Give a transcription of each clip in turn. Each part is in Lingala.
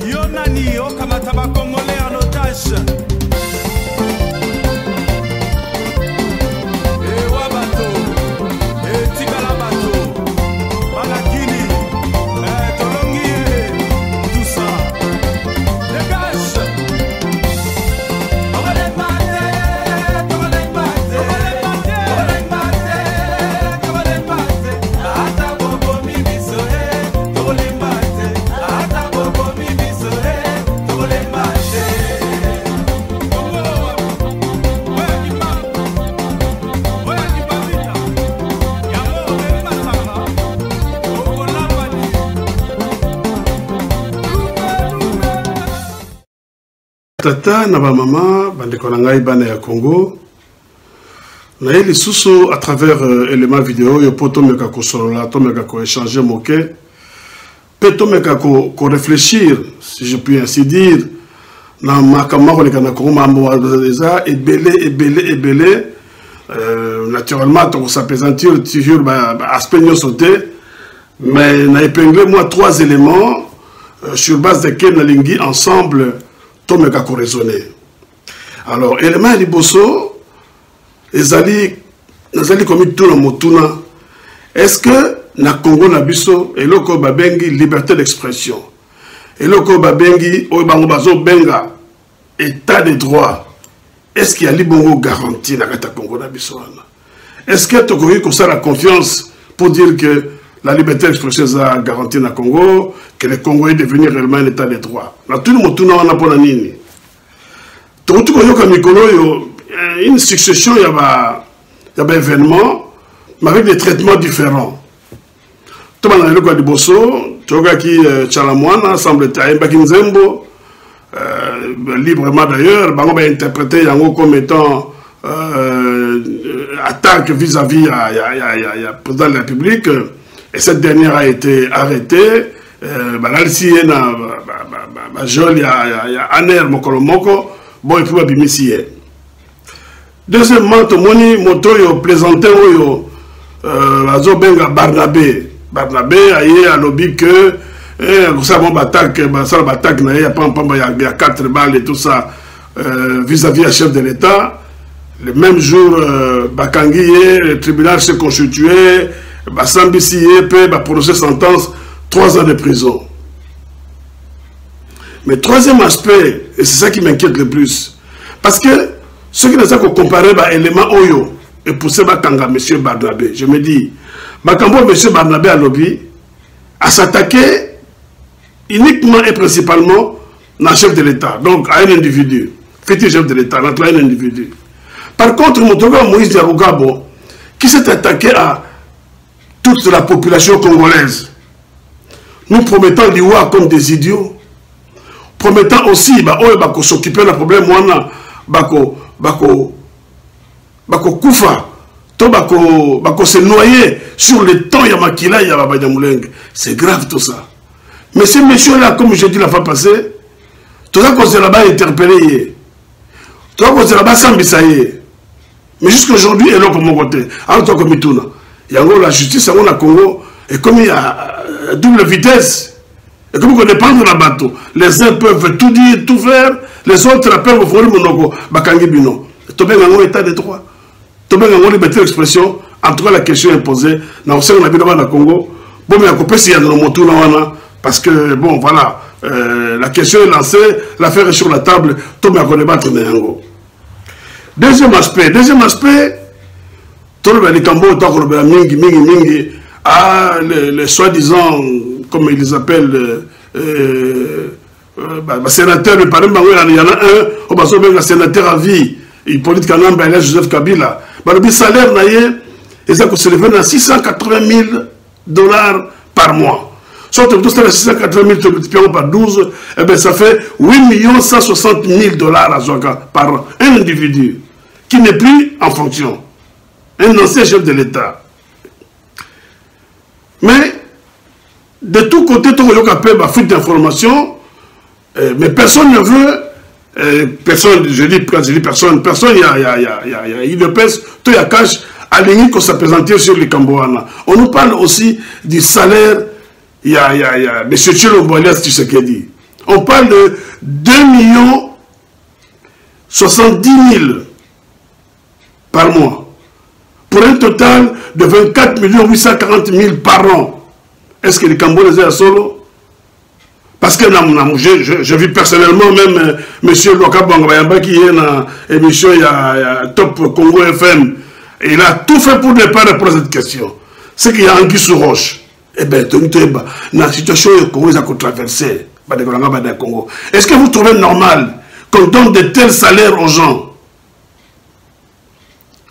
Yonani, Okamataba Congolais en otage. Tata na ba mama bandeko na ngai bana ya Congo na eli susu à travers élément vidéo yo poto meka ko solola to meka ko échanger moke peto meka ko réfléchir si je puis ainsi dire na makamako le kana ko mambo déjà ebele naturellement to s'appesantir toujours aspect nyo sauté mais na épinglé moi 3 éléments sur base desquels na lingi ensemble Tome kako raisonner. Alors, élément liboso, ezali comme tout le motuna. Est-ce que na Congo na biso eloko babengi liberté d'expression, eloko babengi obango bazo benga état de droit, est-ce qu'il y a libongo garantie na kata Congo na biso? Est-ce que tu as comme ça la confiance pour dire que la liberté d'expression est garantie dans le Congo, que le Congo est devenu réellement un état de droit? Là, tout le monde a pas nini. Tout une succession, il y a des événements, mais avec des traitements différents. Tout le monde a dit Bosso, tout le monde qui Chalamouana, semble-t-il, Bakinzembo, librement d'ailleurs, on va interpréter comme étant attaque vis-à-vis à président de la République. Et cette dernière a été arrêtée. Il y a Aner Mokolomoko. Bon, et puis Bimisi. Deuxièmement, Tomoni, Moto, plaisanté, Benga Barnabé. Barnabé a eu un lobby que, ça va attaquer, il y a 4 balles et tout ça, vis-à-vis du chef de l'État. Le même jour, Bakangi, le tribunal s'est constitué. Basambisi peut prononcer sentence 3 ans de prison. Mais troisième aspect, et c'est ça qui m'inquiète le plus, parce que ce qui nous a comparé à l'élément Oyo et poussé Bakanga M. Barnabé, je me dis, Bakambo M. Barnabé à lobby à s'attaquer uniquement et principalement dans le chef de l'État, donc à un individu, fétiche chef de l'État, à un individu. Par contre, Motoga Moïse Diarugabo, qui s'est attaqué à toute la population congolaise, nous promettant l'Iwa comme des idiots, promettant aussi s'occuper d'un problème, se noyer sur le temps Yamakila Yababadjamouleng. C'est grave tout ça. Mais ces messieurs-là, comme je dis la fois passée, tout ça qu'on s'est là-bas interpellé, tout ça qu'on s'est là-bas sambisaye. Mais jusqu'à aujourd'hui, elle est comme mon côté. En tant que Mitouna. Il y a la justice, il y a Congo, et comme il y a double vitesse, et comme on dépend de la bateau, les uns peuvent tout dire, tout faire, les autres peuvent voler mon Bakangi Bino. Tobé Gango état de droit. Tobé Gango liberté d'expression, en tout cas la question imposée, dans le Sénégal, dans le Congo, bon, mais à couper s'il y a de nos parce que, bon, voilà, la question est lancée, l'affaire est sur la table, Tobé Gango débattre de Yango. Deuxième aspect, tout le monde mingi, les soi-disant, comme ils les appellent, sénateur, il y en a un, sénateur à vie, Hippolyte Kanamba, Joseph Kabila. Le salaire, il s'élève à 680 000 $ par mois. Soit tout ça, 680 000 par 12, eh bien, ça fait 8 160 000 $ à Zouaka par un individu qui n'est plus en fonction. Un ancien chef de l'État. Mais, de tous côtés, tout le monde a fait fuite d'informations, mais personne ne veut personne, quand je dis personne, il y a UDPS, tout y a cash, à l'ennemi qu'on s'est présenté sur les Cambouana. On nous parle aussi du salaire, il y a M. Tshilombo Elias Tshisekedi. On parle de 2 070 000 par mois, pour un total de 24 840 000 par an. Est-ce que les Cambouanais sont solo? Parce que je vis personnellement même M. Loka Bangabayamba qui est dans l'émission Top Congo FM. Il a tout fait pour ne pas répondre à cette question. C'est qu'il y a un sous roche. Eh bien, dans la situation que le Congo a traversée, est-ce que vous trouvez normal qu'on donne de tels salaires aux gens?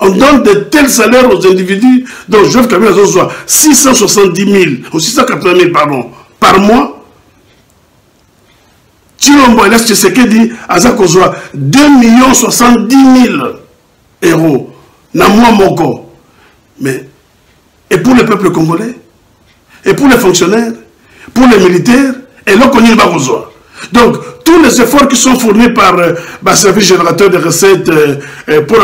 On donne de tels salaires aux individus dont Joseph Kabila soit 670 000 ou 680 000 par mois. Tshilombo Elias Tshisekedi aza kozwa 2 070 000 euros na mois moko. Mais et pour le peuple congolais, et pour les fonctionnaires, pour les militaires, et là qu'on y va besoin. Donc tous les efforts qui sont fournis par le service générateur de recettes pour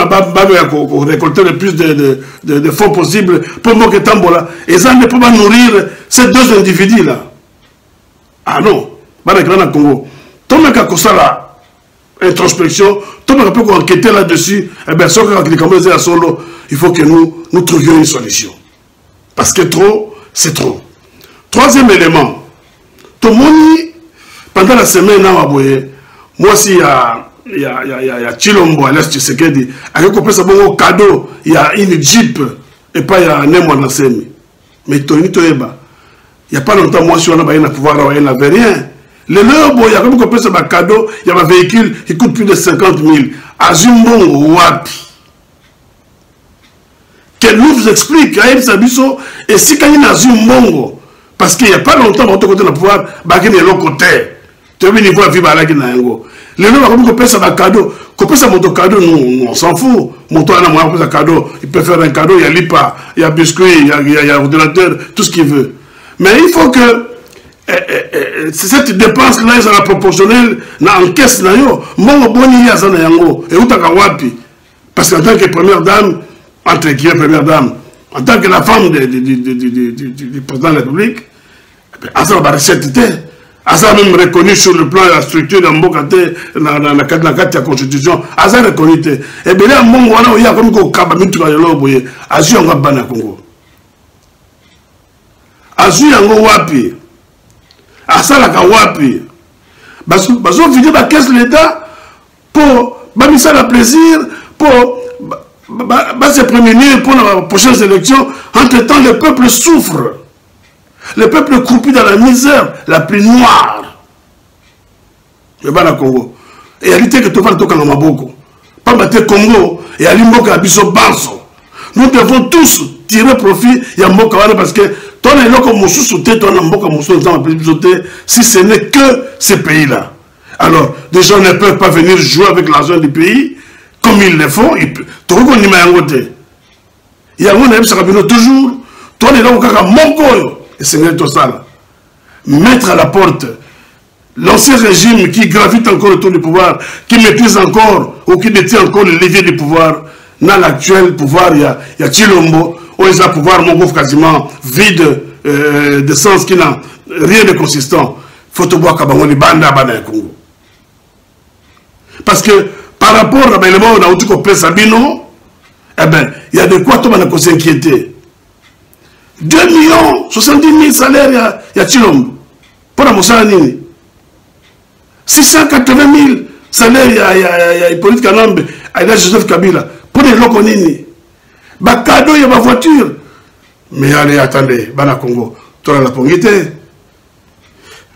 récolter le plus de fonds possible pour Moké Tambola, et ça ne peut pas nourrir ces deux individus là. Ah non, dans Congo. Tant que ça la introspection, tant qu'on peut enquêter là-dessus, eh bien, il faut que nous trouvions une solution. Parce que trop, c'est trop. Troisième élément, tout le monde, pendant la semaine, moi aussi, il y a Tshilombo Elias Tshisekedi, avec un cadeau, il y a une Jeep, et pas il y a un Mwanasemi. Mais Tony Toeba, il n'y a pas longtemps, moi, si on a pouvoir, il n'avait rien. Le lobo, il y a comme qu'on un cadeau, il y a un véhicule qui coûte plus de 50 000. Azumbongo, wapi. Quel nous vous explique, et si quand il y a Azumbongo, parce qu'il n'y a pas longtemps, on a pouvoir, il y a l'autre côté. Tu as vu, il faut vivre à la Guinée. Le lobo, comme qu'on peut un cadeau, qu'on peut un cadeau, nous, on s'en fout. Mon toit, on a un cadeau, il peut faire un cadeau, il y a l'IPA, il y a biscuit, il y a ordinateur, tout ce qu'il veut. Mais il faut que cette dépense-là, elle sera proportionnelle en caisse. Parce qu'en tant que première dame, entre guillemets première dame, en tant que la femme du président de la République, elle a recette. Elle a même reconnu sur le plan de la structure de la carte de la Constitution. Elle a reconnu. Et bien là, il y a comme un cabamit qui a été Azu en Congo. Azu en Wapi. Asalaka wapi. Parce qu'on finit la caisse de l'État pour ça le plaisir, pour se prémunir pour les prochaines élections. Entre-temps, le peuple souffre. Le peuple croupi dans la misère la plus noire. Le Bana Congo. Et il y a que tu vas toka na maboko. Pas battre Congo et à l'imboka biso banso. Nous devons tous tirer profit ya mboka wana parce que si ce n'est que ces pays-là. Alors, des gens ne peuvent pas venir jouer avec l'argent du pays comme ils le font. Il y a toujours, toi, les gens qui mettre à la porte l'ancien régime qui gravite encore autour du pouvoir, qui maîtrise encore ou qui détient encore le levier du pouvoir. Dans l'actuel pouvoir, il y a Tshilombo. Où ils ont pouvoir quasiment vide de sens qui n'a rien de consistant. Il faut te voir qu'à Banda Congo. Parce que par rapport à l'élément où on a Sabino, eh bien, il y a de quoi tout le monde s'inquiéter. 2 070 000 salaires, il y a Tshilombo. Pour la Moussanini. 680 000 salaires, il y a Hippolyte Kanambe, il y a Joseph Kabila. Pour les Lokonini. Bah cadeau, il y a ma voiture. Mais allez, attendez, Bana Congo, tu as la pongité.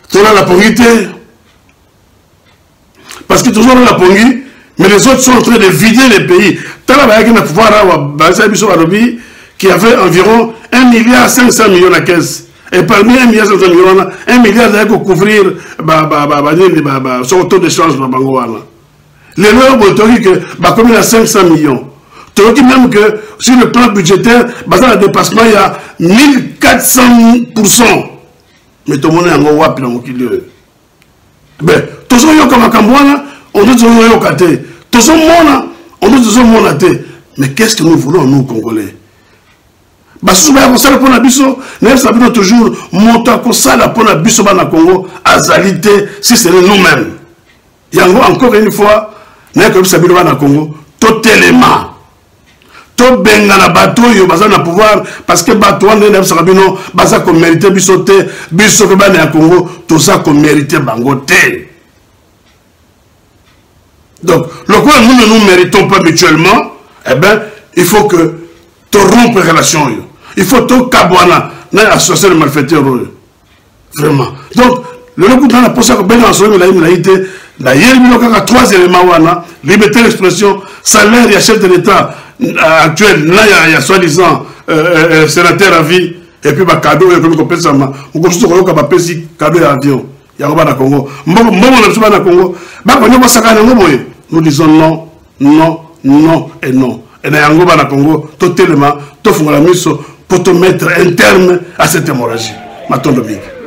Tu as la pongité. Parce que toujours la pongité, mais les autres sont en train de vider les pays. Tu as un pouvoir qui avait environ 1,5 milliard à caisse. Et parmi 1,5 milliard, 1 milliard pour couvrir son taux d'échange. Les leurs ont que comme il y a 500 millions. Tu vois même que sur le plan budgétaire, dans le dépassement, il y a 1400%. Mais tout le monde est en haut dans mon milieu. Ben, toujours comme à Cambouana, on dit yokaté. Tout ce monde, on dit tout ce monde. Mais qu'est-ce que nous voulons, nous, Congolais? Basu ba ko sala pona biso, ne sabino toujours monta ko sala pona biso ba na Congo azalité si c'est nous-mêmes. Yango encore une fois, ne ko sabino ba na Congo totalement. To benga na bateau yo baza na pouvoir parce que bateau ne sabino baza ko mériter biso te, biso ko ba na Congo tout ça ko mériter bango te. Donc, le quoi nous ne nous méritons pas mutuellement, eh bien, il faut que tu rompes les relations. Il faut que tu cabouana, associer les malfaiteurs. Vraiment. Donc, le coup dans la posture que Ben Ansou a été, d'ailleurs, il y a 3 éléments, liberté d'expression, salaire, il y a chef de l'État actuel, là, il y a soi-disant sénateur à vie, et puis cadeau, il y a comme on ça, on construit un cadeau à avion. Il y a un Congo. Nous disons non, non, non et non. Et dans le Congo, totalement, tout le monde pour te mettre un terme à cette hémorragie. Maton Dominique.